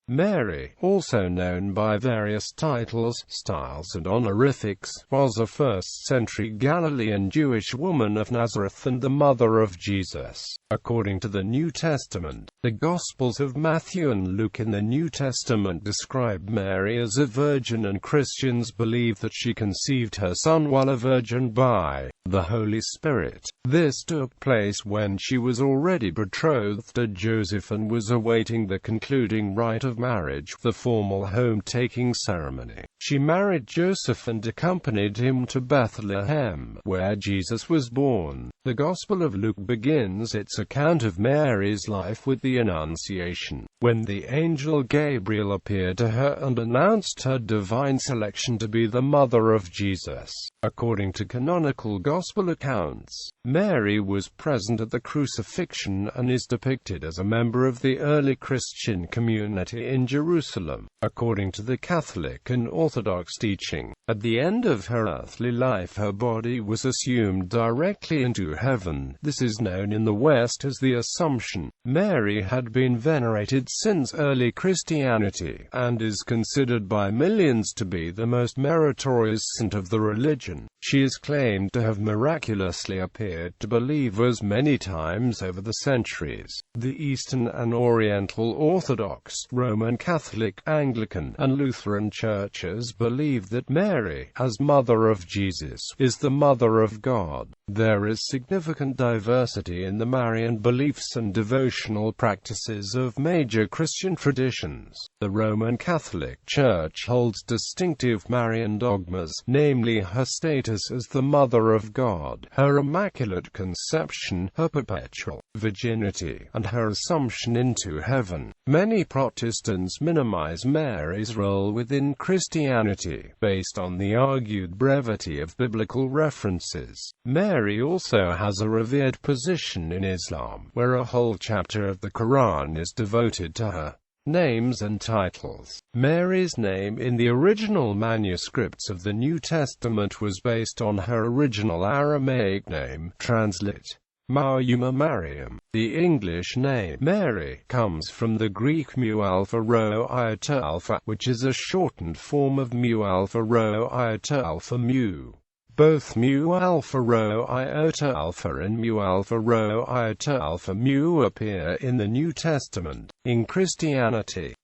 Mary, also known by various titles, styles and honorifics, was a 1st-century Galilean Jewish woman of Nazareth and the mother of Jesus. According to the New Testament, the Gospels of Matthew and Luke in the New Testament describe Mary as a virgin, and Christians believe that she conceived her son while a virgin by the Holy Spirit. This took place when she was already betrothed to Joseph and was awaiting the concluding rite of marriage, the formal home-taking ceremony. She married Joseph and accompanied him to Bethlehem, where Jesus was born. The Gospel of Luke begins its account of Mary's life with the Annunciation, when the angel Gabriel appeared to her and announced her divine selection to be the mother of Jesus. According to canonical Gospel accounts, Mary was present at the crucifixion and is depicted as a member of the early Christian community in Jerusalem. According to the Catholic and Orthodox teaching, at the end of her earthly life her body was assumed directly into heaven. This is known in the West as the Assumption. Mary had been venerated since early Christianity, and is considered by millions to be the most meritorious saint of the religion. She is claimed to have miraculously appeared to believers many times over the centuries. The Eastern and Oriental Orthodox, Roman Catholic, Anglican, and Lutheran churches believe that Mary, as Mother of Jesus, is the Mother of God. There is significant diversity in the Marian beliefs and devotional practices of major Christian traditions. The Roman Catholic Church holds distinctive Marian dogmas, namely her status as the Mother of God, her Immaculate Conception, her perpetual virginity, and her Assumption into heaven. Many Protestants minimize Mary's role within Christianity, based on the argued brevity of biblical references. Mary also has a revered position in Islam, where a whole chapter of the Quran is devoted to her. Names and titles. Mary's name in the original manuscripts of the New Testament was based on her original Aramaic name, translate Maryuma Mariam. The English name Mary comes from the Greek mu alpha rho iota alpha, which is a shortened form of mu alpha rho iota alpha mu. Both mu alpha rho iota alpha and mu alpha rho iota alpha mu appear in the New Testament. In Christianity,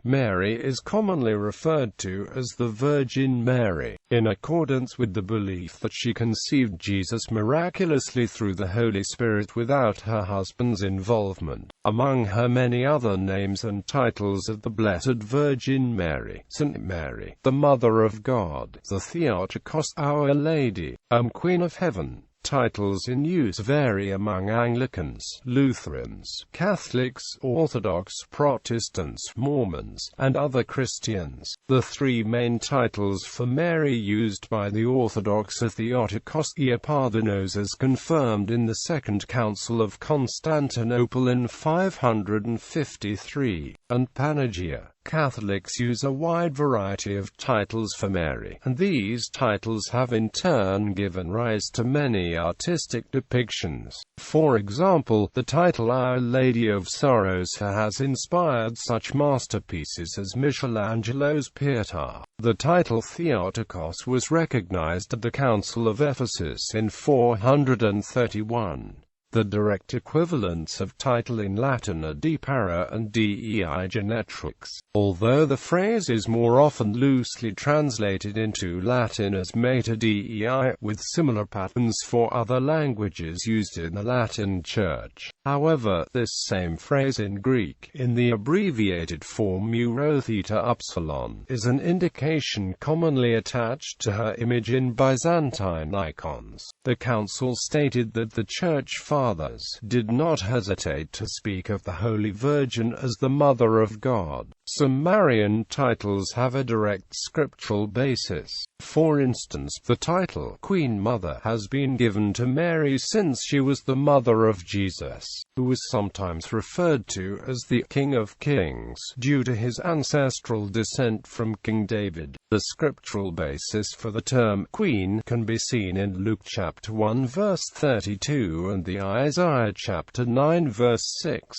Mary is commonly referred to as the Virgin Mary, in accordance with the belief that she conceived Jesus miraculously through the Holy Spirit without her husband's involvement. Among her many other names and titles are the Blessed Virgin Mary, Saint Mary, the Mother of God, the Theotokos, Our Lady, Queen of Heaven. Titles in use vary among Anglicans, Lutherans, Catholics, Orthodox, Protestants, Mormons, and other Christians. The three main titles for Mary used by the Orthodox are Theotokos, Eparthenos as confirmed in the Second Council of Constantinople in 553, and Panagia. Catholics use a wide variety of titles for Mary, and these titles have in turn given rise to many artistic depictions. For example, the title Our Lady of Sorrows has inspired such masterpieces as Michelangelo's Pietà. The title Theotokos was recognized at the Council of Ephesus in 431. The direct equivalents of title in Latin are Dei Para and Dei Genetrix, although the phrase is more often loosely translated into Latin as Mater Dei, with similar patterns for other languages used in the Latin Church. However, this same phrase in Greek, in the abbreviated form mu rho theta upsilon, is an indication commonly attached to her image in Byzantine icons. The Council stated that the Church Fathers did not hesitate to speak of the Holy Virgin as the Mother of God. Some Marian titles have a direct scriptural basis. For instance, the title Queen Mother has been given to Mary since she was the mother of Jesus, who was sometimes referred to as the King of Kings due to his ancestral descent from King David. The scriptural basis for the term Queen can be seen in Luke chapter 1 verse 32 and the Isaiah chapter 9 verse 6.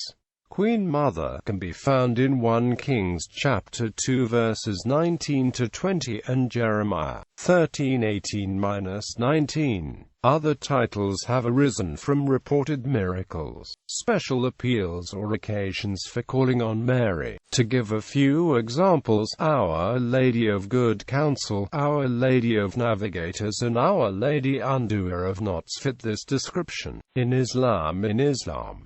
Queen Mother can be found in 1 Kings chapter 2 verses 19 to 20 and Jeremiah 13:18-19. Other titles have arisen from reported miracles, special appeals or occasions for calling on Mary. To give a few examples, Our Lady of Good Counsel, Our Lady of Navigators and Our Lady Undoer of Knots fit this description. In Islam,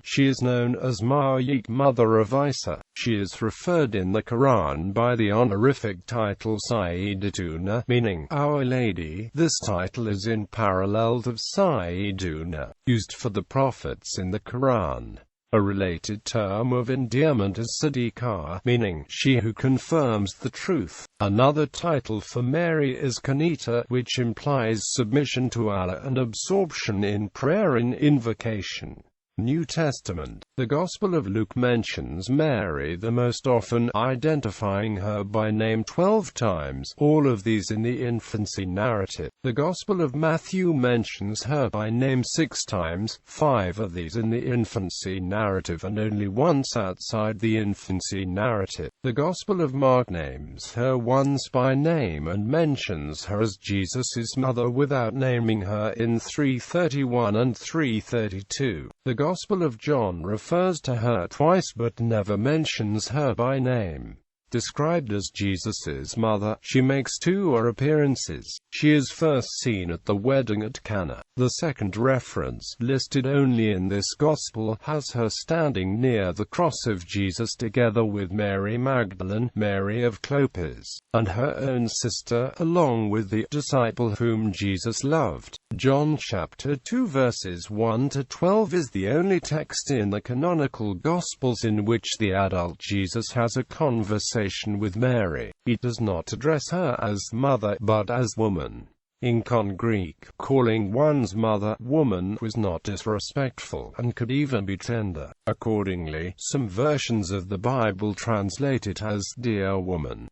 she is known as Maryik, Mother of Isa. She is referred in the Quran by the honorific title Sayyidatuna, meaning Our Lady. This title is in parallel of Sayyiduna, used for the prophets in the Quran. A related term of endearment is Siddiqah, meaning she who confirms the truth. Another title for Mary is Qanita, which implies submission to Allah and absorption in prayer and invocation. New Testament. The Gospel of Luke mentions Mary the most often, identifying her by name 12 times, all of these in the infancy narrative. The Gospel of Matthew mentions her by name 6 times, 5 of these in the infancy narrative and only once outside the infancy narrative. The Gospel of Mark names her once by name and mentions her as Jesus' mother without naming her in 3:31 and 3:32. The Gospel of John refers to her twice but never mentions her by name. Described as Jesus' mother, she makes 2 appearances. She is first seen at the wedding at Cana. The second reference, listed only in this Gospel, has her standing near the cross of Jesus together with Mary Magdalene, Mary of Clopas, and her own sister, along with the disciple whom Jesus loved. John chapter 2 verses 1 to 12 is the only text in the canonical Gospels in which the adult Jesus has a conversation with Mary. He does not address her as mother, but as woman. In Greek, calling one's mother woman was not disrespectful, and could even be tender. Accordingly, some versions of the Bible translate it as dear woman.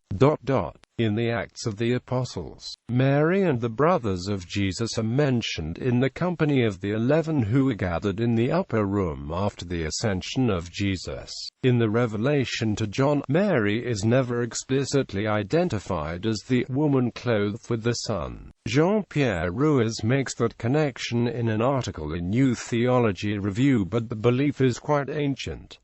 In the Acts of the Apostles, Mary and the brothers of Jesus are mentioned in the company of the 11 who were gathered in the upper room after the ascension of Jesus. In the Revelation to John, Mary is never explicitly identified as the woman clothed with the sun. Jean-Pierre Ruiz makes that connection in an article in New Theology Review, but the belief is quite ancient.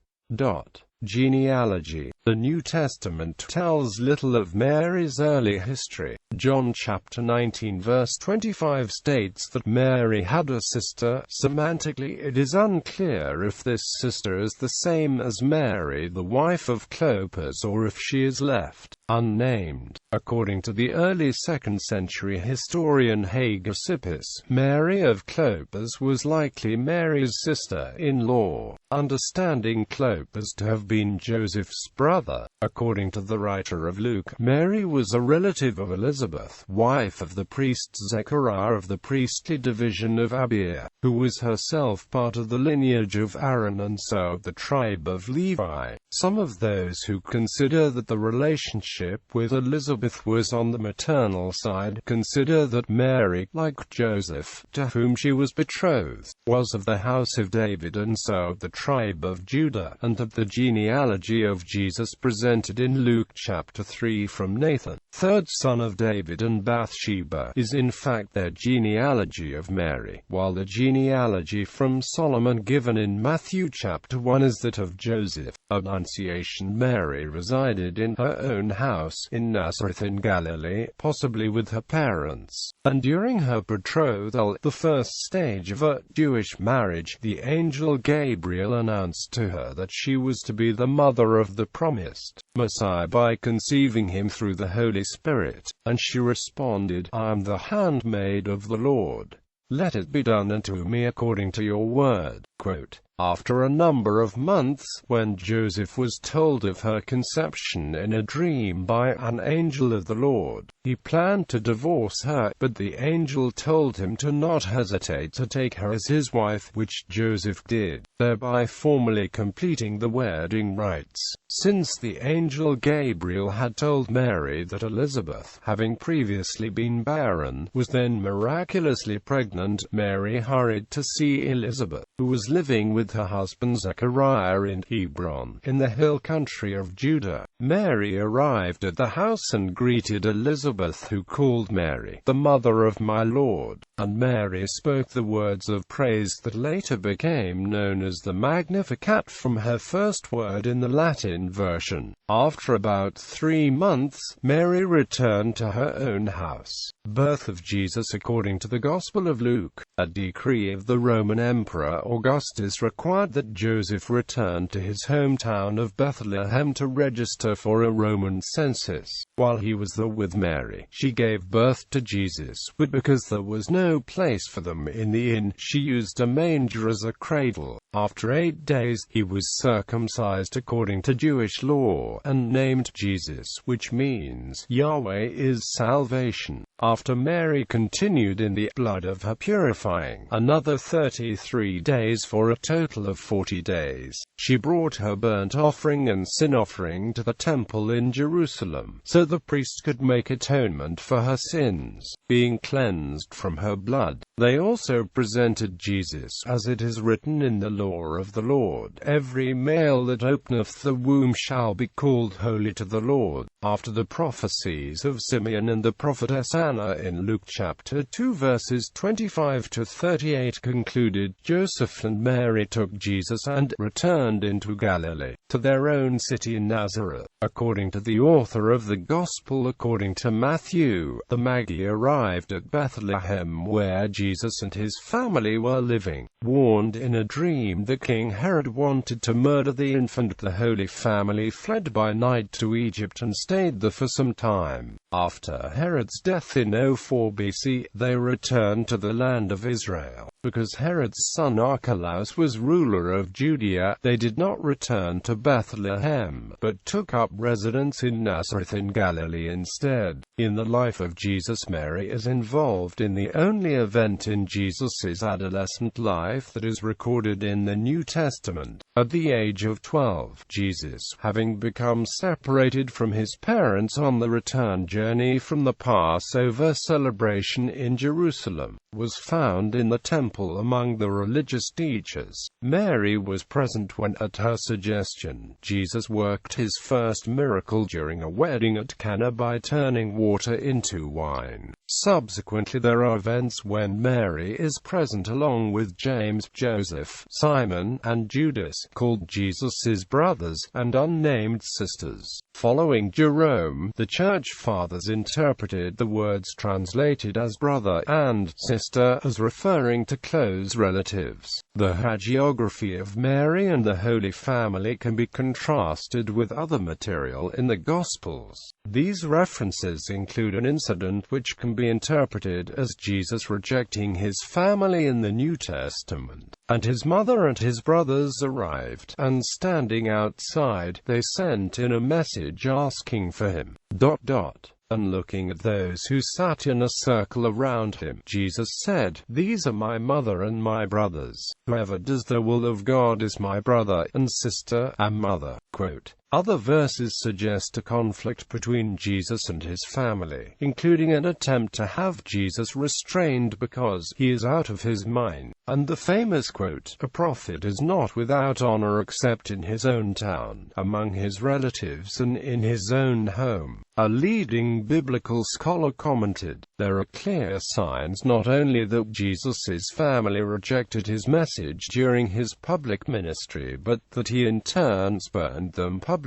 Genealogy. The New Testament tells little of Mary's early history. John chapter 19 verse 25 states that Mary had a sister. Semantically, it is unclear if this sister is the same as Mary, the wife of Clopas, or if she is left unnamed. According to the early 2nd century historian Hegesippus, Mary of Clopas was likely Mary's sister-in-law, understanding Clopas to have been Joseph's brother. According to the writer of Luke, Mary was a relative of Elizabeth, wife of the priest Zechariah of the priestly division of Abia, who was herself part of the lineage of Aaron and so of the tribe of Levi. Some of those who consider that the relationship with Elizabeth was on the maternal side consider that Mary, like Joseph, to whom she was betrothed, was of the house of David and so of the tribe of Judah, and that the genealogy of Jesus presented in Luke chapter 3 from Nathan, third son of David and Bathsheba, is in fact their genealogy of Mary, while the genealogy from Solomon given in Matthew chapter 1 is that of Joseph. Annunciation. Mary resided in her own house in Nazareth in Galilee, possibly with her parents, and during her betrothal, the first stage of a Jewish marriage, the angel Gabriel announced to her that she was to be the mother of the promised Messiah by conceiving him through the Holy Spirit, and she responded, "I am the handmaid of the Lord. Let it be done unto me according to your word." After a number of months, when Joseph was told of her conception in a dream by an angel of the Lord, he planned to divorce her, but the angel told him to not hesitate to take her as his wife, which Joseph did, thereby formally completing the wedding rites. Since the angel Gabriel had told Mary that Elizabeth, having previously been barren, was then miraculously pregnant, Mary hurried to see Elizabeth, who was living with her husband Zechariah in Hebron, in the hill country of Judah. Mary arrived at the house and greeted Elizabeth, who called Mary, "the mother of my Lord." And Mary spoke the words of praise that later became known as the Magnificat from her first word in the Latin version. After about 3 months, Mary returned to her own house. Birth of Jesus according to the Gospel of Luke. A decree of the Roman Emperor Augustus required that Joseph return to his hometown of Bethlehem to register for a Roman census. While he was there with Mary, she gave birth to Jesus, but because there was no place for them in the inn, she used a manger as a cradle. After 8 days, he was circumcised according to Jewish law, and named Jesus, which means, Yahweh is salvation. After Mary continued in the blood of her purifying another 33 days for a total of 40 days, she brought her burnt offering and sin offering to the temple in Jerusalem, so the priest could make atonement for her sins, being cleansed from her blood. They also presented Jesus, as it is written in the law of the Lord, "Every male that openeth the womb shall be called holy to the Lord." After the prophecies of Simeon and the prophetess Anna in Luke chapter 2 verses 25 to 38 concluded, Joseph and Mary took Jesus and returned into Galilee, to their own city Nazareth. According to the author of the Gospel according to Matthew, the Magi arrived at Bethlehem where Jesus and his family were living. Warned in a dream that King Herod wanted to murder the infant, the Holy Family fled by night to Egypt and stayed there for some time. After Herod's death in 04 BC, they returned to the land of Israel. Because Herod's son Archelaus was ruler of Judea, they did not return to Bethlehem, but took up residence in Nazareth in Galilee instead. In the life of Jesus, Mary is involved in the only event in Jesus' adolescent life that is recorded in the New Testament. At the age of 12, Jesus, having become separated from his parents on the return journey from the Passover celebration in Jerusalem, was found in the temple among the religious teachers. Mary was present when, at her suggestion, Jesus worked his first miracle during a wedding at Cana by turning water into wine. Subsequently, there are events when Mary is present along with James, Joseph, Simon, and Judas, called Jesus' brothers, and unnamed sisters. Following Jerome, the Church Fathers interpreted the words translated as brother and sister as referring to close relatives. The hagiography of Mary and the Holy Family can be contrasted with other material in the Gospels. These references include an incident which can be interpreted as Jesus rejecting his family in the New Testament. And his mother and his brothers arrived, and standing outside, they sent in a message asking for him. And looking at those who sat in a circle around him, Jesus said, "These are my mother and my brothers. Whoever does the will of God is my brother and sister and mother." Quote. Other verses suggest a conflict between Jesus and his family, including an attempt to have Jesus restrained because he is out of his mind, and the famous quote, "A prophet is not without honor except in his own town, among his relatives and in his own home." A leading biblical scholar commented, "There are clear signs not only that Jesus' family rejected his message during his public ministry, but that he in turn spurned them publicly."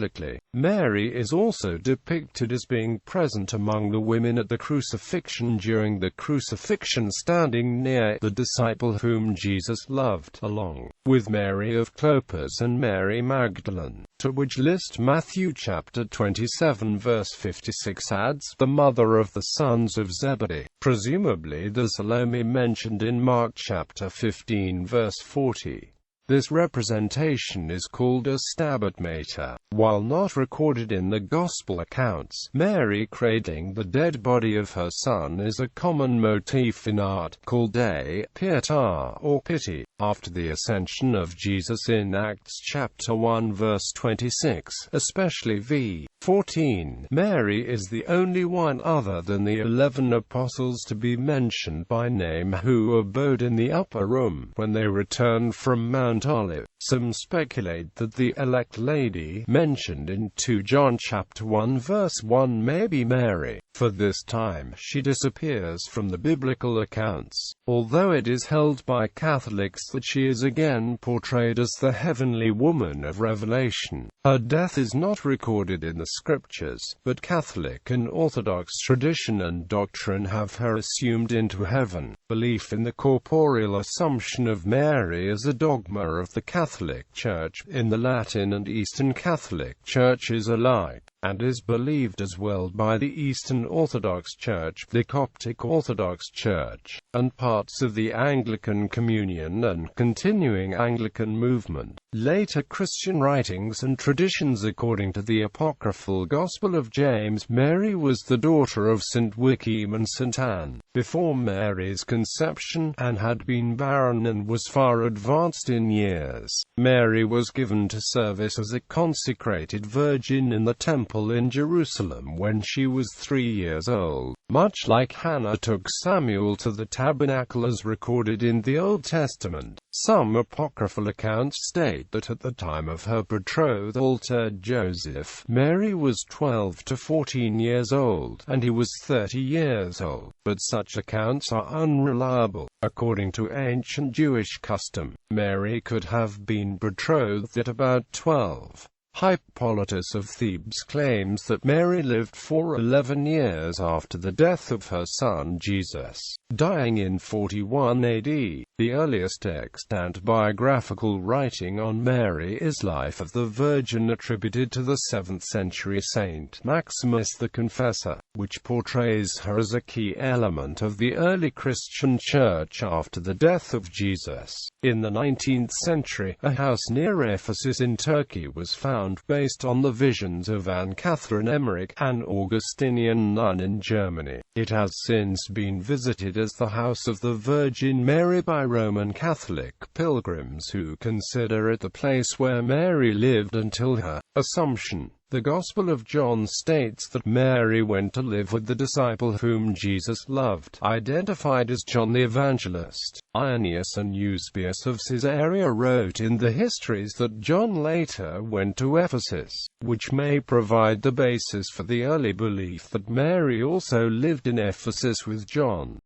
Mary is also depicted as being present among the women at the crucifixion during the crucifixion, standing near the disciple whom Jesus loved, along with Mary of Clopas and Mary Magdalene, to which list Matthew chapter 27 verse 56 adds, "the mother of the sons of Zebedee," presumably the Salome mentioned in Mark chapter 15 verse 40. This representation is called a stabat mater. While not recorded in the Gospel accounts, Mary cradling the dead body of her son is a common motif in art, called a pietà, or pity. After the ascension of Jesus in Acts chapter 1 verse 26, especially v. 14, Mary is the only one other than the 11 apostles to be mentioned by name who abode in the upper room when they returned from Mount Olive. Some speculate that the elect lady mentioned in 2 John chapter 1 verse 1 may be Mary, for this time she disappears from the biblical accounts, although it is held by Catholics that she is again portrayed as the heavenly woman of Revelation. Her death is not recorded in the scriptures, but Catholic and Orthodox tradition and doctrine have her assumed into heaven. Belief in the corporeal assumption of Mary is a dogma of the Catholic Church, in the Latin and Eastern Catholic Churches alike, and is believed as well by the Eastern Orthodox Church, the Coptic Orthodox Church, and parts of the Anglican Communion and continuing Anglican movement. Later Christian writings and traditions. According to the apocryphal Gospel of James, Mary was the daughter of St. Wickham and St. Anne. Before Mary's conception, Anne had been barren and was far advanced in years. Mary was given to service as a consecrated virgin in the temple in Jerusalem when she was 3 years old. Much like Hannah took Samuel to the tabernacle as recorded in the Old Testament, some apocryphal accounts state that at the time of her betrothal to Joseph, Mary was 12 to 14 years old, and he was 30 years old, but such accounts are unreliable. According to ancient Jewish custom, Mary could have been betrothed at about 12. Hippolytus of Thebes claims that Mary lived for 11 years after the death of her son Jesus, dying in 41 AD. The earliest extant biographical writing on Mary is Life of the Virgin, attributed to the 7th century Saint Maximus the Confessor, which portrays her as a key element of the early Christian church after the death of Jesus. In the 19th century, a house near Ephesus in Turkey was found based on the visions of Anne Catherine Emmerich, an Augustinian nun in Germany. It has since been visited as the House of the Virgin Mary by Roman Catholic pilgrims who consider it the place where Mary lived until her Assumption. The Gospel of John states that Mary went to live with the disciple whom Jesus loved, identified as John the Evangelist. Irenaeus and Eusebius of Caesarea wrote in the histories that John later went to Ephesus, which may provide the basis for the early belief that Mary also lived in Ephesus with John.